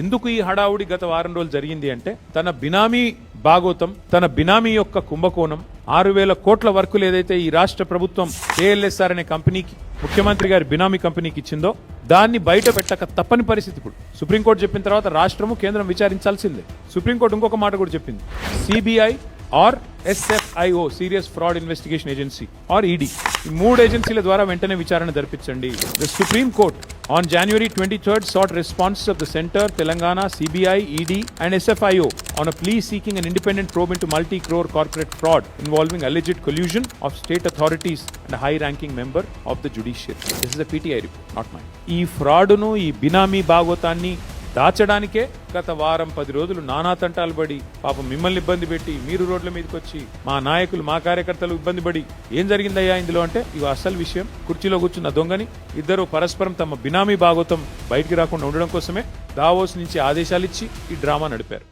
ఎందుకు ఈ హడావుడి గత వారం రోజులు జరిగింది అంటే తన బినామీ భాగోతం, తన బినామీ యొక్క కుంభకోణం, 6,000 కోట్ల వర్కులు ఏదైతే ఈ రాష్ట్ర ప్రభుత్వం KLSR అనే కంపెనీకి, ముఖ్యమంత్రి గారి బినామీ కంపెనీకి ఇచ్చిందో దాన్ని బయట పెట్టక తప్పని పరిస్థితి. ఇప్పుడు సుప్రీంకోర్టు చెప్పిన తర్వాత రాష్ట్రము కేంద్రం విచారించాల్సిందే. సుప్రీంకోర్టు ఇంకొక మాట కూడా చెప్పింది, CBI or SFIO, serious fraud investigation agency or ED, ఈ 3 ఏజెన్సీల ద్వారా వెంటనే విచారణ జరిపించండి. The supreme court on January 23rd sought responses of the Center, Telangana, CBI, ED and SFIO on a plea seeking an independent probe into multi-crore corporate fraud involving alleged collusion of state authorities and a high-ranking member of the judiciary. This is a PTI report, not mine. ఈ ఫ్రాడ్ను, ఈ బినామీ భాగోతాన్ని దాచడానికే గత వారం 10 రోజులు నానా తంటాలు పడి, పాపం మిమ్మల్ని ఇబ్బంది పెట్టి, మీరు రోడ్ల మీదకి వచ్చి, మా నాయకులు, మా కార్యకర్తలు ఇబ్బంది పడి, ఏం జరిగిందయ్యా ఇందులో అంటే ఇవి అసలు విషయం. కుర్చీలో కూర్చున్న దొంగని ఇద్దరు పరస్పరం తమ బినామీ భాగోతం బయటికి రాకుండా ఉండడం కోసమే దావోస్ నుంచి ఆదేశాలు ఇచ్చి ఈ డ్రామా నడిపారు.